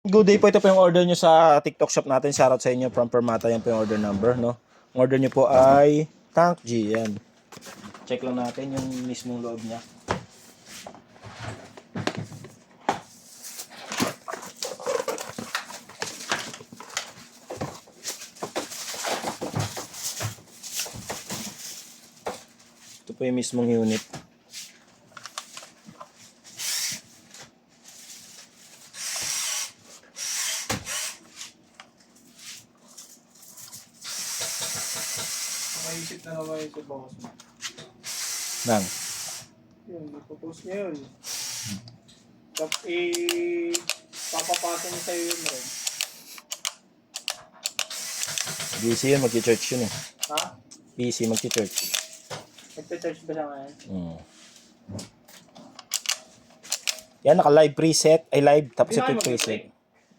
Good day po, ito po yung order nyo sa TikTok shop natin. Shoutout sa inyo from Permata, yan po yung order number, no? Ang order nyo po ay Tank G, yan. Check lang natin yung mismong loob niya. Ito po yung mismong unit. Maisip na naman yung sa boss mo. Nang. Yun, ipopost niya yun. Tapos papapasa niya sa'yo yun rin. Busy yun, magki-church yun eh. Ha? Busy, magki-church. Nagpe-charge ba siya ngayon? Yan, naka-live preset. Ay, live. Tapos ito Hindi na yung kayo preset.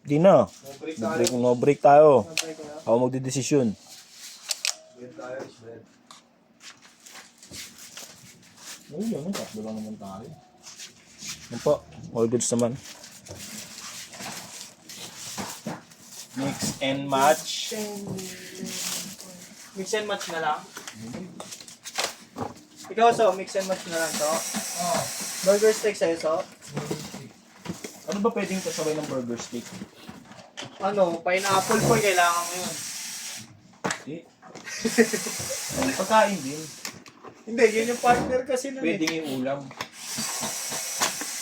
Di na. Mag-break No break tayo. Mag-break na. Ako magdidesisyon. Break tayo, break. Ay, yun. Tatlo lang naman tayo. Yan po. All goods naman. Mix and match. Mix and match na lang? Ikaw, so, mix and match na lang to? Oo. Burger steak sa'yo, so? Ano ba pwedeng kasabay ng burger steak? Ano, pineapple po, kailangan mo yun. Hindi. Pagkain din. Hindi, yun yung partner kasi nun Pwedeng yung ulam.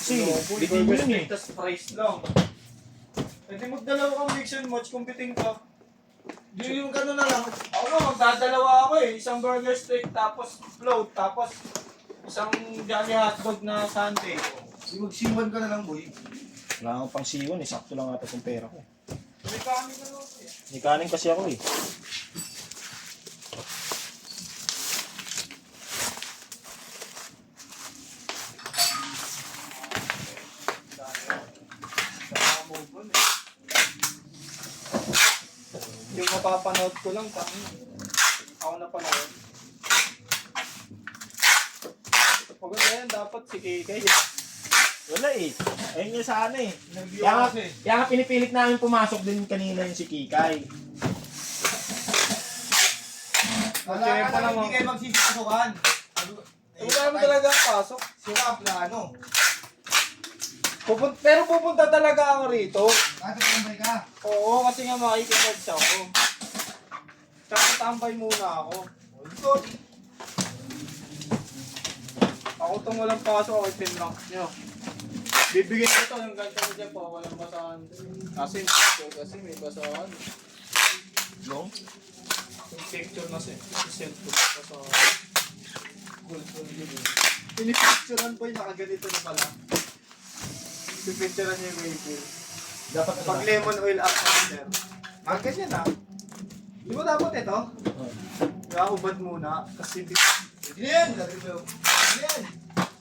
Kasi, bitin burger yun steak, eh. tas fries lang. Pwede magdalawa kang mix and match, kumpiting ka. Di yung gano'n na lang. Ako nga, magdadalawa ako eh. Isang burger steak, tapos float, tapos isang Johnny hotdog na sundae. Magsiwan ka na lang, boy. Wala akong pang siwan eh. Sakto lang ata yung pera ko. May kami na lang eh. May kanin kasi ako eh. Yung mapapanood ko lang, kami. Ako na panood. Maganda yan, dapat si Kikay. Wala eh. Ayun yung sana eh. Nag-view Kaya kasi. nga pinipilit namin pumasok din kanina yung si Kikay. Wala Kaya ka pa na, naman. hindi kayo magsisipasukan. Wala naman talaga ang pasok. Sirap na ano. Pero pupunta talaga ako rito. Natutambay ka. Oo, kasi nga makikipag ako. Tapos tambay muna ako. Good. Ako itong walang pasok, ako itinlock nyo. Bibigyan ko ito, yung ganito ko dyan po, walang basahan. Kasi yung picture kasi may basahan. Long? Yung picture na send ko basahan. Cool yun eh. Pinipicturean po yung nakaganito na pala. Pinipicturean niya yung vehicle. Dapat Pag lemon oil up na sir. Ganyan ah. Di ba dapat ito? Kaya ubad muna. Kasi hindi. Pwede na yan. Sabi ko. Pwede na yan.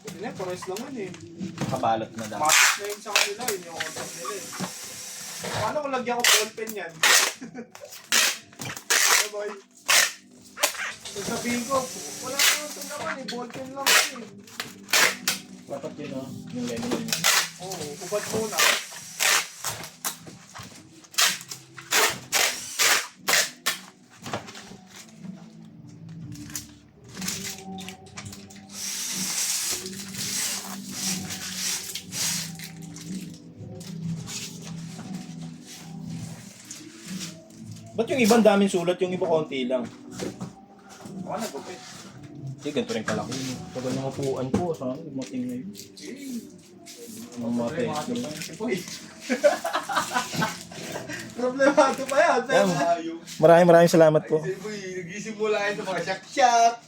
Pwede na, pares lang yun eh. kabalot na dapat. Matik na yun sa kanila, yun yung order nila eh. Paano kung lagyan ko ballpen yan? Hey boy. Sasabihin ko, wala ko ito naman eh, ballpen lang eh. Dapat yun oh. Yung lemon. Oo, ubad muna. Ba't yung ibang daming sulat, yung iba konti lang? Baka nagupit. Hindi, ganito rin kalaki. Tagal ng upuan ko, sana dumating na yun. Mamatay. Problemado pa yun si Boy. Problemado pa yan. Maraming salamat po. Ay, boy, nagising mo lang ito mga shak-shak.